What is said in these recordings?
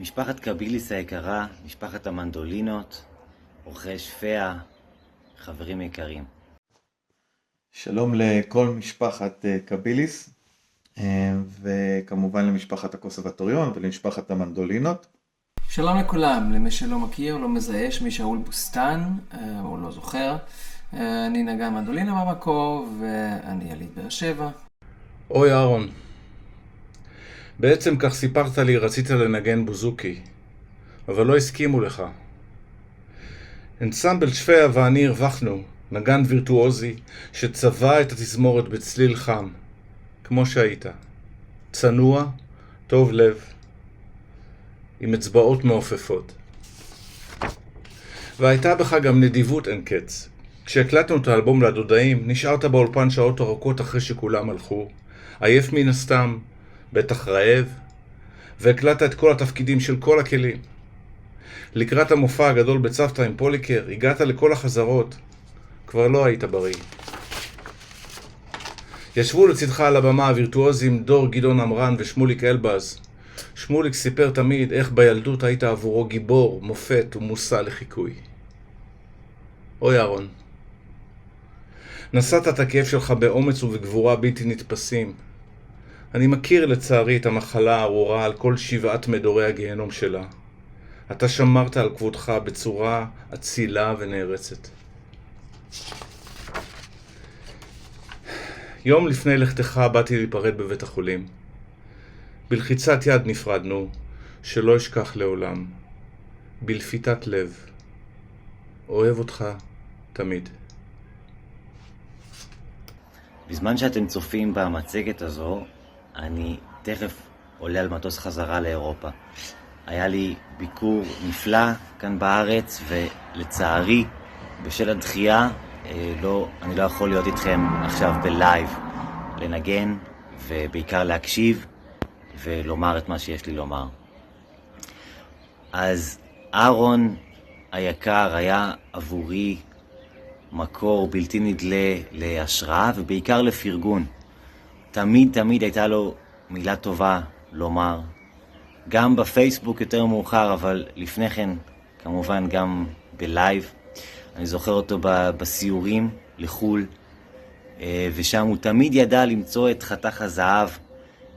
משפחת קביליס היקרה, משפחת המנדולינות, אורחי שפע, חברים יקרים. שלום לכל משפחת קביליס, וכמובן למשפחת הקונסרבטוריון ולמשפחת המנדולינות. שלום לכולם, למי שלא מכיר, לא מזהה, שמי שאול בוסטן, או לא זוכר. אני נגן מנדולינה במקור, ואני יליד באר שבע. אוי אהרון, בעצם כך סיפרת לי רצית לנגן בוזוקי, אבל לא הסכימו לך. אנסמבל שפע ואני הרווחנו נגן וירטואוזי שצבע את התזמורת בצליל חם, כמו שהיית. צנוע, טוב לב, עם אצבעות מעופפות. והייתה בך גם נדיבות אין קץ. כשהקלטנו את האלבום לדודאים, נשארת באולפן שעות ארוכות אחרי שכולם הלכו, עייף מן הסתם, בטח רעב, והקלטת את כל התפקידים של כל הכלים. לקראת המופע הגדול בצוותא עם פוליקר, הגעת לכל החזרות, כבר לא היית בריא. ישבו לצדך על הבמה הווירטואוזים דור גדעון אמרן ושמוליק אלבז. שמוליק סיפר תמיד איך בילדות היית עבורו גיבור, מופת ומושא לחיקוי. אוי אהרון, נשאת את הכאב שלך באומץ ובגבורה בלתי נתפסים. אני מכיר לצערי את המחלה הארורה על כל 7 מדורי הגיהנום שלה. אתה שמרת על כבודך בצורה אצילה ונערצת. יום לפני לכתך באתי להיפרד בבית החולים. בלחיצת יד נפרדנו, שלא אשכח לעולם. בלפיתת לב. אוהב אותך תמיד. בזמן שאתם צופים במצגת הזו, אני תכף עולה על מטוס חזרה לאירופה. היה לי ביקור נפלא כאן בארץ, ולצערי, בשל הדחייה, אני לא יכול להיות איתכם עכשיו בלייב, לנגן ובעיקר להקשיב ולומר את מה שיש לי לומר. אז אהרון היקר היה עבורי מקור בלתי נדלה להשראה ובעיקר לפרגון. תמיד הייתה לו מילה טובה לומר, גם בפייסבוק יותר מאוחר, אבל לפני כן כמובן גם בלייב. אני זוכר אותו בסיורים לחול, ושם הוא תמיד ידע למצוא את חתך הזהב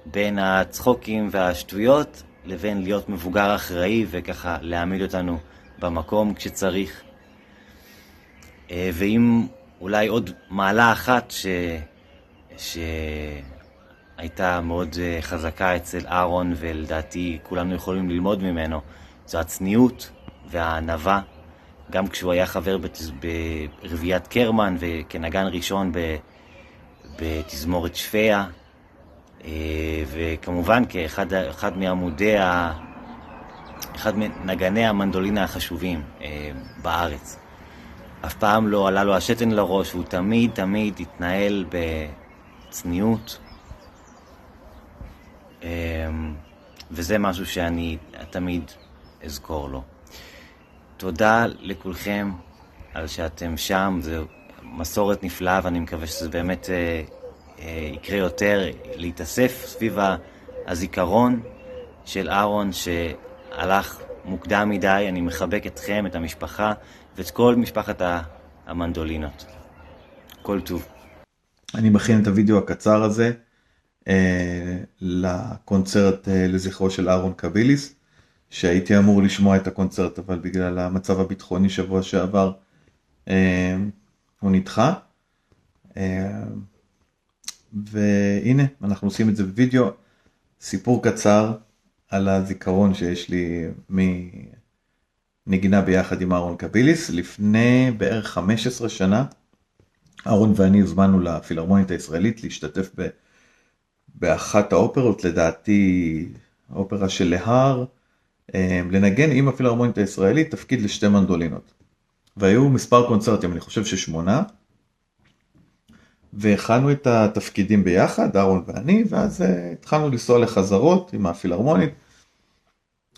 בין הצחוקים והשטויות לבין להיות מבוגר אחראי וככה להעמיד אותנו במקום כשצריך. ואם אולי עוד מעלה אחת שהייתה מאוד חזקה אצל אהרון, ולדעתי כולנו יכולים ללמוד ממנו, זו הצניעות והענווה. גם כשהוא היה חבר ברביעיית קרמן וכנגן ראשון בתזמורת שפע, וכמובן אחד מנגני המנדולינה החשובים בארץ. אף פעם לא עלה לו השתן לראש, הוא תמיד התנהל בצניעות, וזה משהו שאני תמיד אזכור לו. תודה לכולכם על שאתם שם, זו מסורת נפלאה, ואני מקווה שזה באמת יקרה יותר, להתאסף סביב הזיכרון של אהרון שהלך מוקדם מדי. אני מחבק אתכם, את המשפחה ואת כל משפחת המנדולינות. כל טוב. אני מכין את הוידאו הקצר הזה לקונצרט לזכרו של אהרון קביליס, שהייתי אמור לשמוע את הקונצרט, אבל בגלל המצב הביטחוני שבוע שעבר הוא נדחה. והנה, אנחנו עושים את זה בווידאו, סיפור קצר על הזיכרון שיש לי מנגינה ביחד עם אהרון קביליס. לפני בערך 15 שנה, אהרון ואני הזמנו לפילהרמונית הישראלית להשתתף באחת האופרות, לדעתי האופרה של להר, לנגן עם הפילהרמונית הישראלית תפקיד לשתי מנדולינות. והיו מספר קונצרטים, אני חושב ש8, והכנו את התפקידים ביחד, אהרון ואני, ואז התחלנו לנסוע לחזרות עם הפילהרמונית,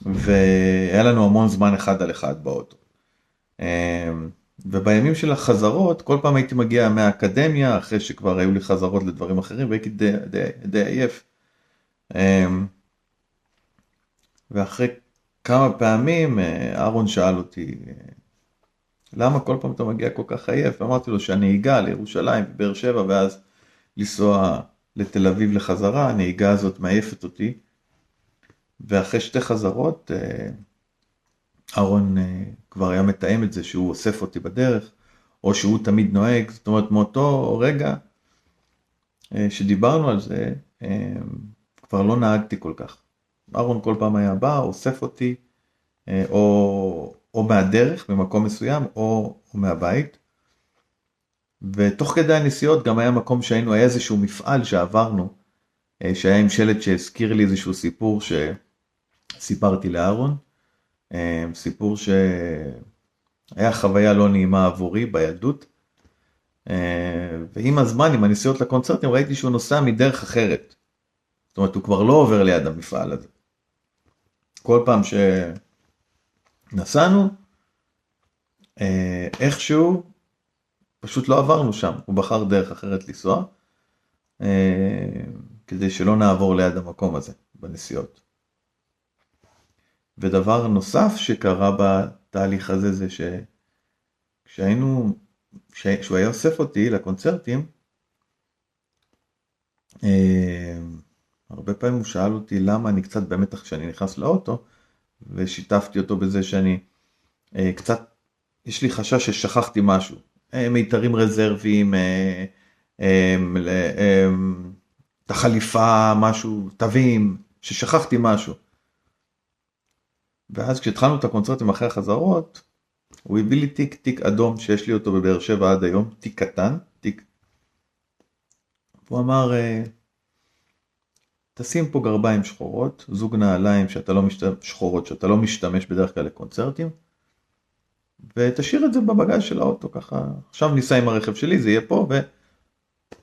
והיה לנו המון זמן אחד על אחד באוטו. ובימים של החזרות, כל פעם הייתי מגיע מהאקדמיה, אחרי שכבר היו לי חזרות לדברים אחרים, והייתי די עייף. ואחרי כמה פעמים אהרון שאל אותי, למה כל פעם אתה מגיע כל כך עייף? אמרתי לו שהנהיגה לירושלים, באר שבע, ואז לנסוע לתל אביב לחזרה, הנהיגה הזאת מעייפת אותי. ואחרי 2 חזרות, אהרון כבר היה מתאם את זה שהוא אוסף אותי בדרך, או שהוא תמיד נוהג. זאת אומרת, מאותו רגע שדיברנו על זה, כבר לא נהגתי כל כך. אהרון כל פעם היה בא, אוסף אותי, או מהדרך במקום מסוים, או מהבית. ותוך כדי הנסיעות גם היה מקום שהיינו, היה איזשהו מפעל שעברנו, שהיה עם שלט שהזכיר לי איזשהו סיפור שסיפרתי לאהרון, סיפור שהיה חוויה לא נעימה עבורי בילדות, ועם הזמן, עם הנסיעות לקונצרטים, ראיתי שהוא נוסע מדרך אחרת. זאת אומרת, הוא כבר לא עובר ליד המפעל הזה. כל פעם שנסענו, איכשהו, פשוט לא עברנו שם, הוא בחר דרך אחרת לנסוע, כדי שלא נעבור ליד המקום הזה, בנסיעות. ודבר נוסף שקרה בתהליך הזה, זה כשהוא היה אוסף אותי לקונצרטים, הרבה פעמים הוא שאל אותי למה אני קצת במתח כשאני נכנס לאוטו, ושיתפתי אותו בזה שאני קצת, יש לי חשש ששכחתי משהו, מיתרים רזרביים, את החליפה, משהו, תווים, ששכחתי משהו. ואז כשהתחלנו את הקונצרטים אחרי החזרות, הוא הביא לי תיק אדום שיש לי אותו בבאר שבע עד היום, תיק קטן, הוא אמר, תשים פה גרביים שחורות, זוג נעליים שחורות שאתה לא משתמש בדרך כלל לקונצרטים, ותשאיר את זה בבגז של האוטו ככה. עכשיו ניסע עם הרכב שלי, זה יהיה פה,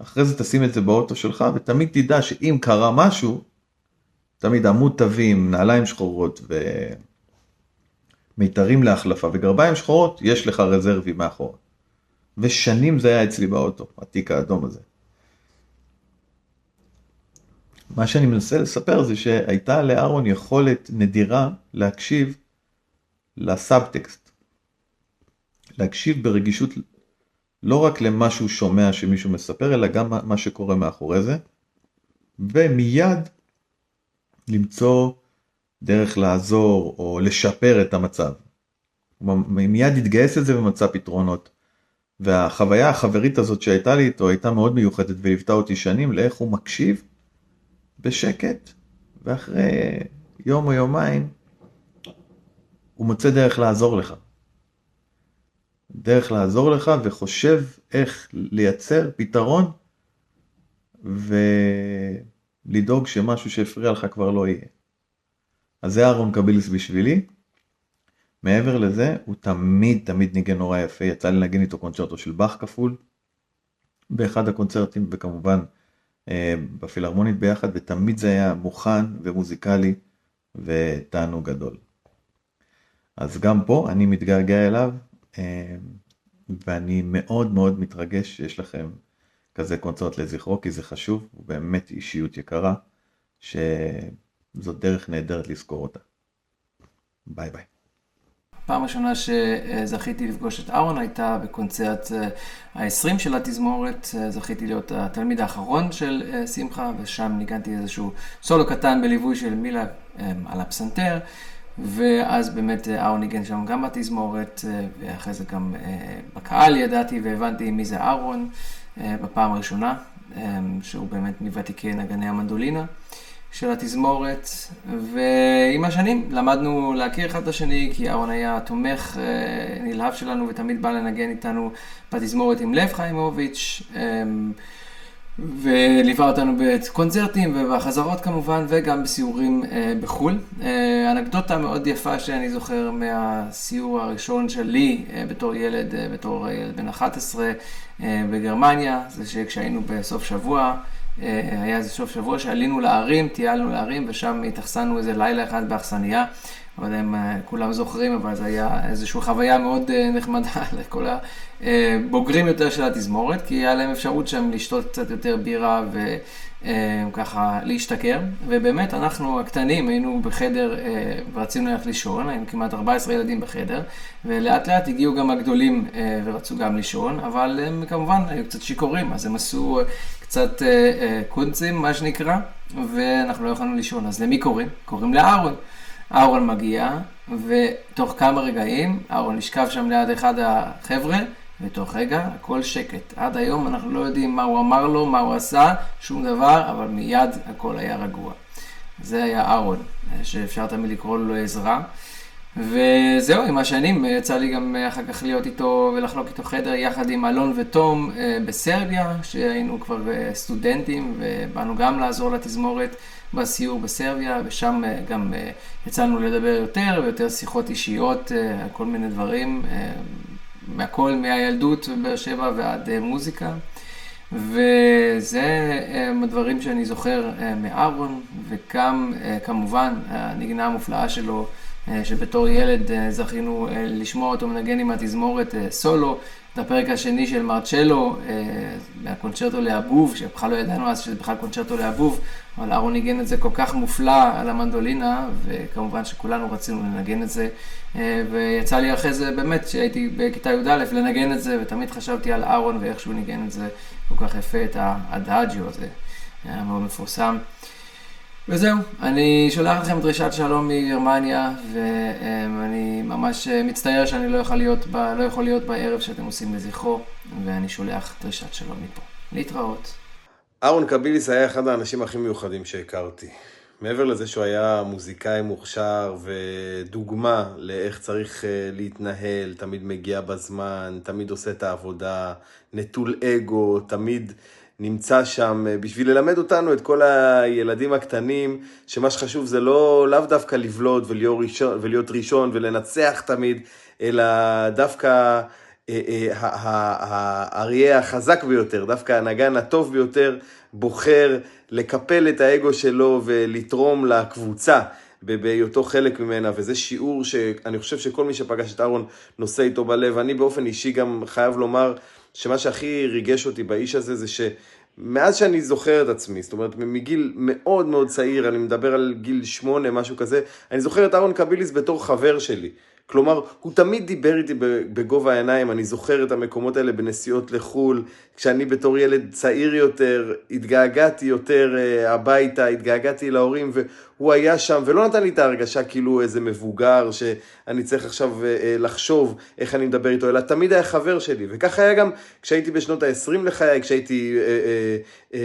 ואחרי זה תשים את זה באוטו שלך, ותמיד תדע שאם קרה משהו, תמיד עמוד תווים, נעליים שחורות ומיתרים להחלפה וגרביים שחורות, יש לך רזרבי מאחור. ושנים זה היה אצלי באוטו, התיק האדום הזה. מה שאני מנסה לספר זה שהייתה לאהרון יכולת נדירה להקשיב לסאבטקסט. להקשיב ברגישות לא רק למה שהוא שומע שמישהו מספר, אלא גם מה שקורה מאחורי זה. ומיד למצוא דרך לעזור או לשפר את המצב. מיד התגייס את זה ומצא פתרונות. והחוויה החברית הזאת שהייתה לי איתו הייתה מאוד מיוחדת וליוותה אותי שנים לאיך הוא מקשיב בשקט, ואחרי יום או יומיים הוא מוצא דרך לעזור לך. דרך לעזור לך וחושב איך לייצר פתרון ולדאוג שמשהו שהפריע לך כבר לא יהיה. אז זה אהרון קביליס בשבילי. מעבר לזה, הוא תמיד ניגן נורא יפה. יצא לי לנגן איתו קונצ'רטו של באך כפול באחד הקונצרטים, וכמובן בפילהרמונית ביחד, ותמיד זה היה מוכן ומוזיקלי ותענוג גדול. אז גם פה אני מתגעגע אליו, ואני מאוד מאוד מתרגש שיש לכם כזה קונצרט לזכרו, כי זה חשוב, הוא באמת אישיות יקרה, שזאת דרך נהדרת לזכור אותה. ביי ביי. פעם ראשונה שזכיתי לפגוש את אהרון הייתה בקונצרט ה-20 של התזמורת. זכיתי להיות התלמיד האחרון של שמחה, ושם ניגנתי איזשהו סולו קטן בליווי של מילה על הפסנתר, ואז באמת אהרון ניגן שם גם בתזמורת, ואחרי זה גם בקהל ידעתי והבנתי מי זה אהרון בפעם הראשונה, שהוא באמת מוותיקי נגני המנדולינה של התזמורת, ועם השנים למדנו להכיר אחד את השני, כי אהרון היה תומך נלהב שלנו ותמיד בא לנגן איתנו בתזמורת עם לב חיימוביץ', וליווה אותנו בקונצרטים ובחזרות כמובן, וגם בסיורים בחול. אנקדוטה מאוד יפה שאני זוכר מהסיור הראשון שלי בתור ילד בן 11 בגרמניה, זה שכשהיינו בסוף שבוע, היה איזה סוף שבוע שעלינו להרים, טיילנו להרים, ושם התאכסנו איזה לילה אחד באכסניה, לא יודע אם כולם זוכרים, אבל זה היה איזושהי חוויה מאוד נחמדה לכל הבוגרים יותר של התזמורת, כי היה להם אפשרות שם לשתות קצת יותר בירה וככה להשתכר. ובאמת אנחנו הקטנים היינו בחדר ורצינו ללכת לישון, היינו כמעט 14 ילדים בחדר, ולאט לאט הגיעו גם הגדולים ורצו גם לישון, אבל הם כמובן היו קצת שיכורים, אז הם עשו קצת קונצים, מה שנקרא, ואנחנו לא יכולנו לישון. אז למי קוראים? קוראים לאהרון. אהרון מגיע, ותוך כמה רגעים, אהרון נשכב שם ליד אחד החבר'ה, ותוך רגע הכל שקט. עד היום אנחנו לא יודעים מה הוא אמר לו, מה הוא עשה, שום דבר, אבל מיד הכל היה רגוע. זה היה אהרון, שאפשר תמיד לקרוא לו עזרה. וזהו, עם השנים יצא לי גם אחר כך להיות איתו ולחלוק איתו חדר יחד עם אלון ותום בסרביה, שהיינו כבר סטודנטים ובאנו גם לעזור לתזמורת בסיור בסרביה, ושם גם יצאנו לדבר יותר ויותר שיחות אישיות, כל מיני דברים, מהכל מהילדות בבאר שבע ועד מוזיקה. וזה הדברים שאני זוכר מאהרון, וגם כמובן הנגנה המופלאה שלו, שבתור ילד זכינו לשמוע אותו מנגן עם התזמורת סולו, את הפרק השני של מרצ'לו, מהקונצ'רטו לאבוב, שבכלל לא ידענו אז שזה בכלל קונצ'רטו לאבוב, אבל אהרון ניגן את זה כל כך מופלא על המנדולינה, וכמובן שכולנו רצינו לנגן את זה, ויצא לי אחרי זה באמת שהייתי בכיתה י"א לנגן את זה, ותמיד חשבתי על אהרון ואיך שהוא ניגן את זה כל כך יפה, את האדאג'יו הזה, היה מאוד מפורסם. וזהו, אני שולח לכם דרישת שלום מגרמניה, ואני ממש מצטער שאני לא יכול להיות בערב שאתם עושים לזכרו, ואני שולח דרישת שלום מפה. להתראות. אהרון קביליס היה אחד האנשים הכי מיוחדים שהכרתי. מעבר לזה שהוא היה מוזיקאי מוכשר ודוגמה לאיך צריך להתנהל, תמיד מגיע בזמן, תמיד עושה את העבודה, נטול אגו, תמיד נמצא שם בשביל ללמד אותנו, את כל הילדים הקטנים, שמה שחשוב זה לאו דווקא לבלוט ולהיות ראשון ולנצח תמיד, אלא דווקא האריה החזק ביותר, דווקא הנגן הטוב ביותר, בוחר לקפל את האגו שלו ולתרום לקבוצה בהיותו חלק ממנה, וזה שיעור שאני חושב שכל מי שפגש את אהרון נושא איתו בלב. אני באופן אישי גם חייב לומר שמה שהכי ריגש אותי באיש הזה זה שמאז שאני זוכר את עצמי, זאת אומרת מגיל מאוד מאוד צעיר, אני מדבר על גיל 8, משהו כזה, אני זוכר את אהרון קביליס בתור חבר שלי. כלומר, הוא תמיד דיבר איתי בגובה העיניים, אני זוכר את המקומות האלה בנסיעות לחול, כשאני בתור ילד צעיר יותר, התגעגעתי יותר הביתה, התגעגעתי להורים, והוא היה שם, ולא נתן לי את ההרגשה כאילו איזה מבוגר, שאני צריך עכשיו לחשוב איך אני מדבר איתו, אלא תמיד היה חבר שלי, וכך היה גם כשהייתי בשנות ה-20 לחיי, כשהייתי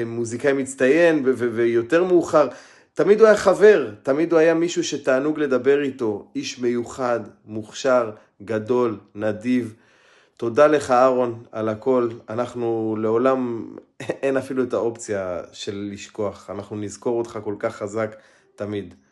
מוזיקאי מצטיין, ויותר מאוחר, תמיד הוא היה חבר, תמיד הוא היה מישהו שתענוג לדבר איתו, איש מיוחד, מוכשר, גדול, נדיב. תודה לך אהרון על הכל, אנחנו לעולם אין אפילו את האופציה של לשכוח, אנחנו נזכור אותך כל כך חזק תמיד.